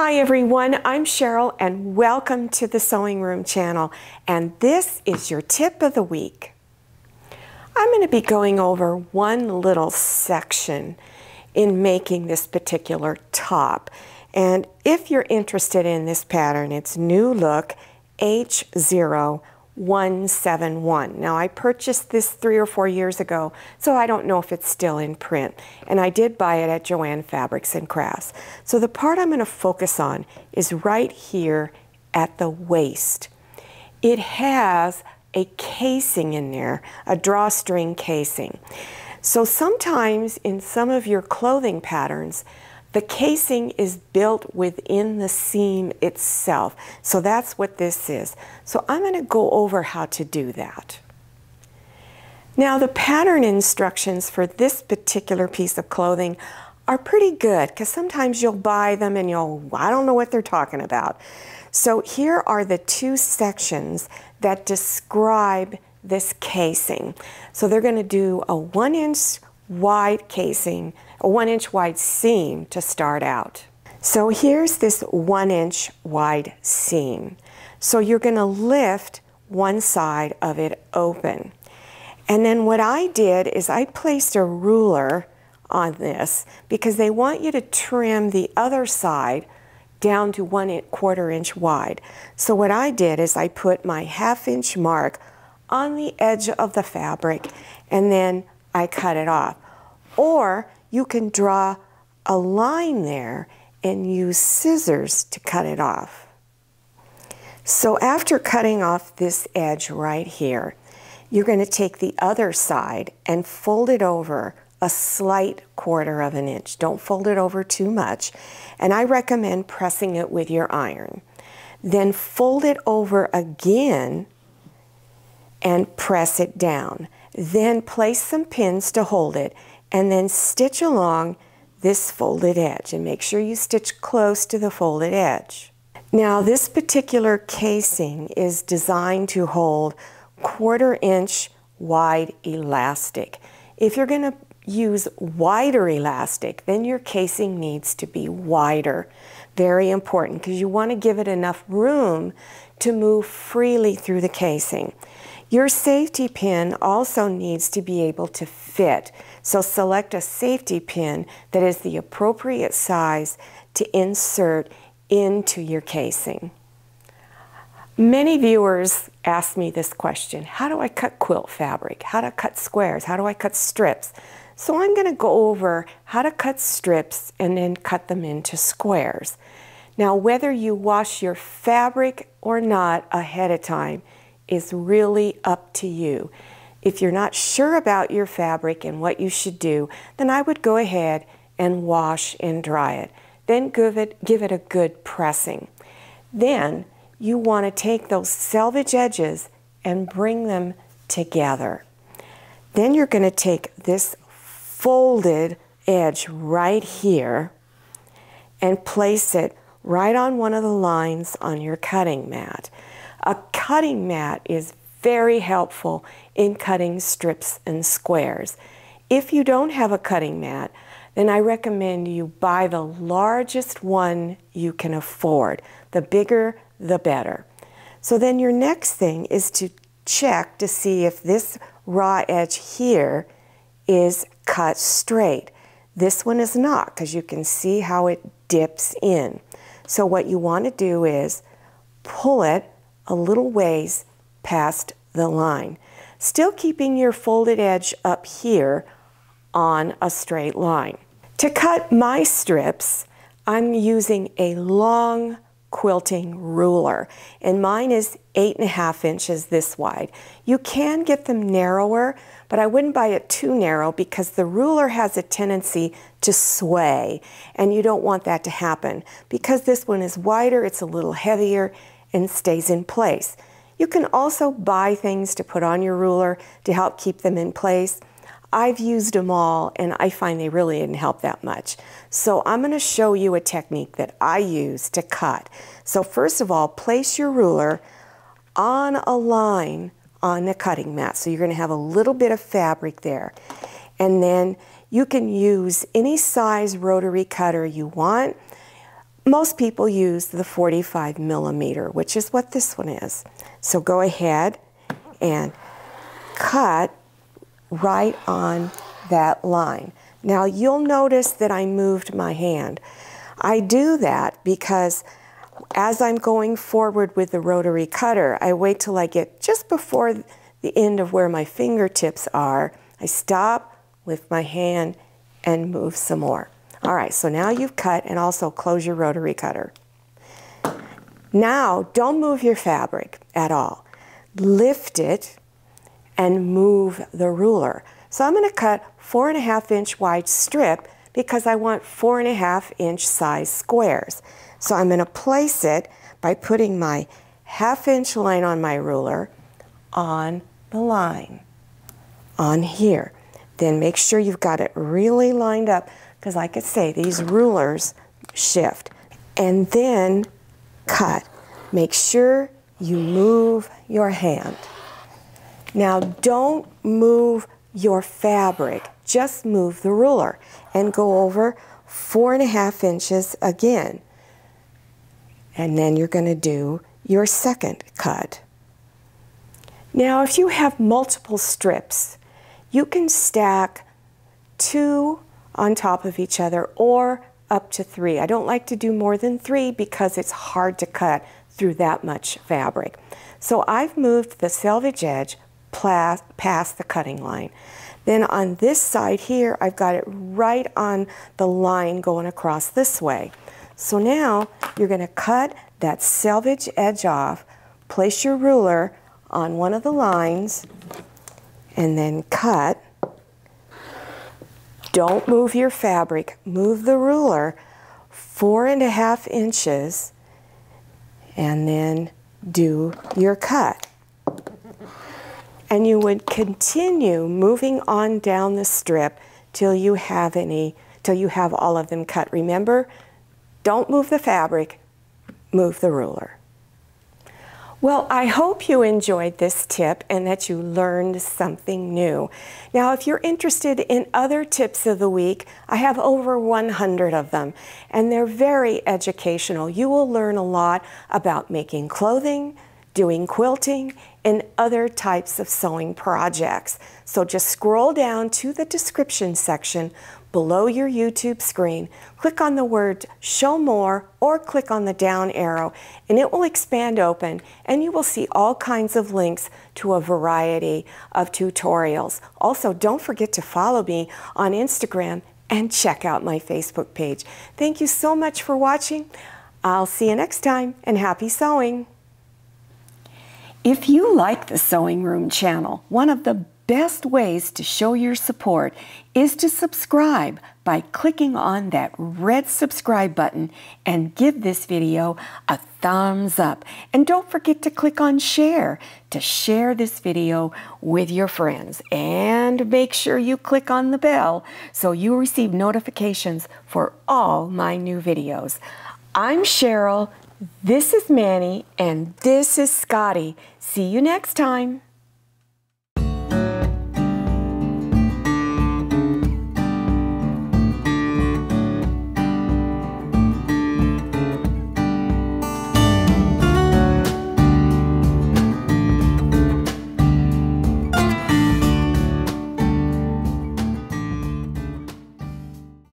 Hi everyone, I'm Cheryl and welcome to the Sewing Room channel, and this is your tip of the week. I'm going to be going over one little section in making this particular top, and if you're interested in this pattern, it's New Look H0171. Now I purchased this 3 or 4 years ago, so I don't know if it's still in print, and I did buy it at Joann Fabrics and Crafts. So the part I'm going to focus on is right here at the waist. It has a casing in there, a drawstring casing. So sometimes in some of your clothing patterns, the casing is built within the seam itself. So that's what this is. So I'm going to go over how to do that. Now the pattern instructions for this particular piece of clothing are pretty good, because sometimes you'll buy them and I don't know what they're talking about. So here are the two sections that describe this casing. So they're going to do a 1-inch wide casing, a 1-inch wide seam to start out. So here's this 1-inch wide seam. So you're going to lift one side of it open. And then what I did is I placed a ruler on this because they want you to trim the other side down to 1/4 inch wide. So what I did is I put my 1/2 inch mark on the edge of the fabric and then I cut it off. Or you can draw a line there and use scissors to cut it off. So after cutting off this edge right here, you're going to take the other side and fold it over a slight 1/4 inch. Don't fold it over too much. And I recommend pressing it with your iron. Then fold it over again and press it down. Then place some pins to hold it and then stitch along this folded edge and make sure you stitch close to the folded edge. Now this particular casing is designed to hold 1/4 inch wide elastic. If you're going to use wider elastic, then your casing needs to be wider. Very important, because you want to give it enough room to move freely through the casing. Your safety pin also needs to be able to fit. So select a safety pin that is the appropriate size to insert into your casing. Many viewers ask me this question: how do I cut quilt fabric? How do I cut squares? How do I cut strips? So I'm going to go over how to cut strips and then cut them into squares. Now whether you wash your fabric or not ahead of time is really up to you. If you're not sure about your fabric and what you should do, then I would go ahead and wash and dry it. Then give it a good pressing. Then you want to take those selvage edges and bring them together. Then you're going to take this folded edge right here and place it right on one of the lines on your cutting mat. A cutting mat is very helpful in cutting strips and squares. If you don't have a cutting mat, then I recommend you buy the largest one you can afford. The bigger, the better. So then your next thing is to check to see if this raw edge here is cut straight. This one is not, because you can see how it dips in. So what you want to do is pull it a little ways past the line, still keeping your folded edge up here on a straight line. To cut my strips, I'm using a long quilting ruler, and mine is 8.5 inches this wide. You can get them narrower, but I wouldn't buy it too narrow because the ruler has a tendency to sway, and you don't want that to happen. Because this one is wider, it's a little heavier and stays in place. You can also buy things to put on your ruler to help keep them in place. I've used them all and I find they really didn't help that much. So I'm going to show you a technique that I use to cut. So first of all, place your ruler on a line on the cutting mat. So you're going to have a little bit of fabric there. And then you can use any size rotary cutter you want. Most people use the 45 millimeter, which is what this one is. So go ahead and cut right on that line. Now you'll notice that I moved my hand. I do that because as I'm going forward with the rotary cutter, I wait till I get just before the end of where my fingertips are. I stop, lift my hand, and move some more. All right, so now you've cut, and also close your rotary cutter. Now, don't move your fabric at all. Lift it and move the ruler. So I'm going to cut 4.5 inch wide strip because I want 4.5 inch size squares. So I'm going to place it by putting my 1/2 inch line on my ruler on the line, on here. Then make sure you've got it really lined up because like I say, these rulers shift. And then cut. Make sure you move your hand. Now don't move your fabric, just move the ruler and go over 4.5 inches again. And then you're going to do your second cut. Now if you have multiple strips, you can stack 2 on top of each other or up to 3. I don't like to do more than 3 because it's hard to cut through that much fabric. So I've moved the selvage edge past the cutting line. Then on this side here, I've got it right on the line going across this way. So now you're going to cut that selvage edge off, place your ruler on one of the lines, and then cut. Don't move your fabric, move the ruler 4.5 inches, and then do your cut. And you would continue moving on down the strip till you have all of them cut. Remember, don't move the fabric, move the ruler. Well, I hope you enjoyed this tip and that you learned something new. Now, if you're interested in other tips of the week, I have over 100 of them, and they're very educational. You will learn a lot about making clothing, doing quilting, and other types of sewing projects. So just scroll down to the description section below your YouTube screen, click on the word Show More, or click on the down arrow, and it will expand open, and you will see all kinds of links to a variety of tutorials. Also, don't forget to follow me on Instagram and check out my Facebook page. Thank you so much for watching. I'll see you next time, and happy sewing! If you like the Sewing Room channel, one of the best ways to show your support is to subscribe by clicking on that red subscribe button and give this video a thumbs up. And don't forget to click on share to share this video with your friends. And make sure you click on the bell so you receive notifications for all my new videos. I'm Cheryl, this is Manny, and this is Scotty. See you next time.